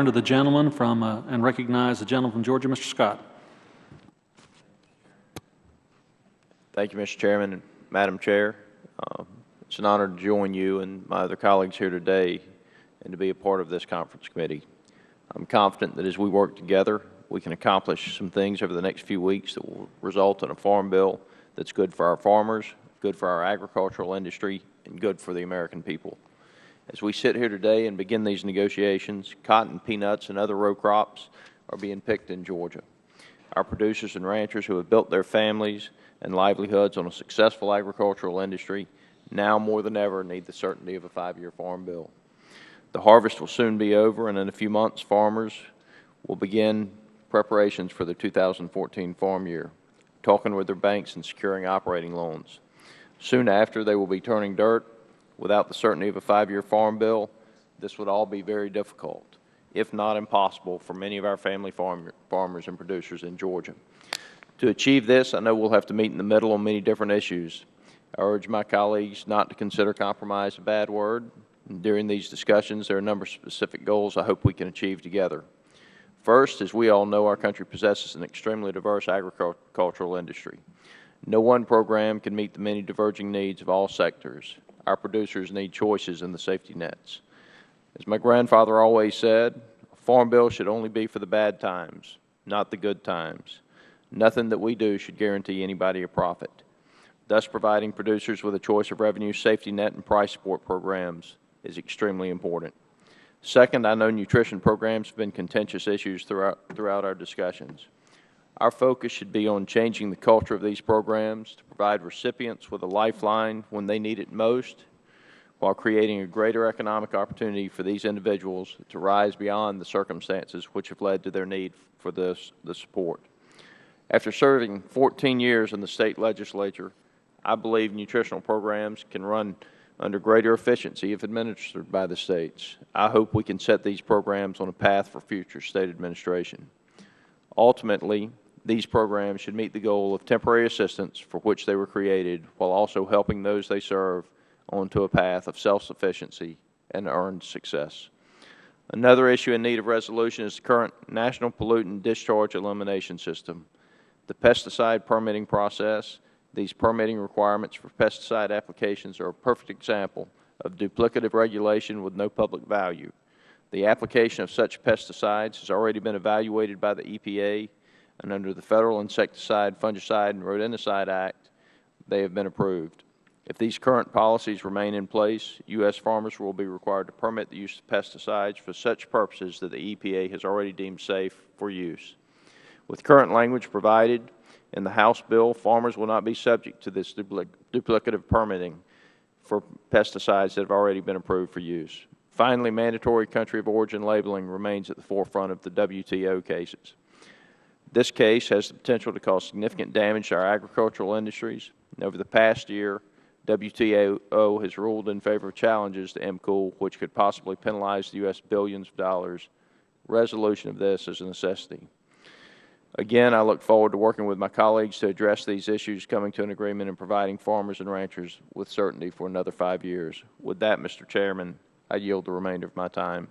To the gentleman from and recognize the gentleman from Georgia, Mr. Scott. Thank you, Mr. Chairman and Madam Chair. It's an honor to join you and my other colleagues here today and to be a part of this conference committee. I'm confident that as we work together, we can accomplish some things over the next few weeks that will result in a farm bill that's good for our farmers, good for our agricultural industry, and good for the American people. As we sit here today and begin these negotiations, cotton, peanuts, and other row crops are being picked in Georgia. Our producers and ranchers who have built their families and livelihoods on a successful agricultural industry now more than ever need the certainty of a 5-year farm bill. The harvest will soon be over, and in a few months, farmers will begin preparations for the 2014 farm year, talking with their banks and securing operating loans. Soon after, they will be turning dirt. Without the certainty of a 5-year farm bill, this would all be very difficult, if not impossible, for many of our family farmers and producers in Georgia. To achieve this, I know we'll have to meet in the middle on many different issues. I urge my colleagues not to consider compromise a bad word. During these discussions, there are a number of specific goals I hope we can achieve together. First, as we all know, our country possesses an extremely diverse agricultural industry. No one program can meet the many diverging needs of all sectors. Our producers need choices in the safety nets. As my grandfather always said, a farm bill should only be for the bad times, not the good times. Nothing that we do should guarantee anybody a profit. Thus, providing producers with a choice of revenue, safety net, and price support programs is extremely important. Second, I know nutrition programs have been contentious issues throughout our discussions. Our focus should be on changing the culture of these programs to provide recipients with a lifeline when they need it most, while creating a greater economic opportunity for these individuals to rise beyond the circumstances which have led to their need for the support. After serving 14 years in the state legislature, I believe nutritional programs can run under greater efficiency if administered by the states. I hope we can set these programs on a path for future state administration. Ultimately, these programs should meet the goal of temporary assistance for which they were created, while also helping those they serve onto a path of self-sufficiency and earned success. Another issue in need of resolution is the current National Pollutant Discharge Elimination System. The pesticide permitting process, these permitting requirements for pesticide applications are a perfect example of duplicative regulation with no public value. The application of such pesticides has already been evaluated by the EPA, and under the Federal Insecticide, Fungicide, and Rodenticide Act, they have been approved. If these current policies remain in place, U.S. farmers will be required to permit the use of pesticides for such purposes that the EPA has already deemed safe for use. With current language provided in the House bill, farmers will not be subject to this duplicative permitting for pesticides that have already been approved for use. Finally, mandatory country of origin labeling remains at the forefront of the WTO cases. This case has the potential to cause significant damage to our agricultural industries. And over the past year, WTO has ruled in favor of challenges to MCOOL, which could possibly penalize the U.S. billions of dollars. Resolution of this is a necessity. Again, I look forward to working with my colleagues to address these issues, coming to an agreement, and providing farmers and ranchers with certainty for another 5 years. With that, Mr. Chairman, I yield the remainder of my time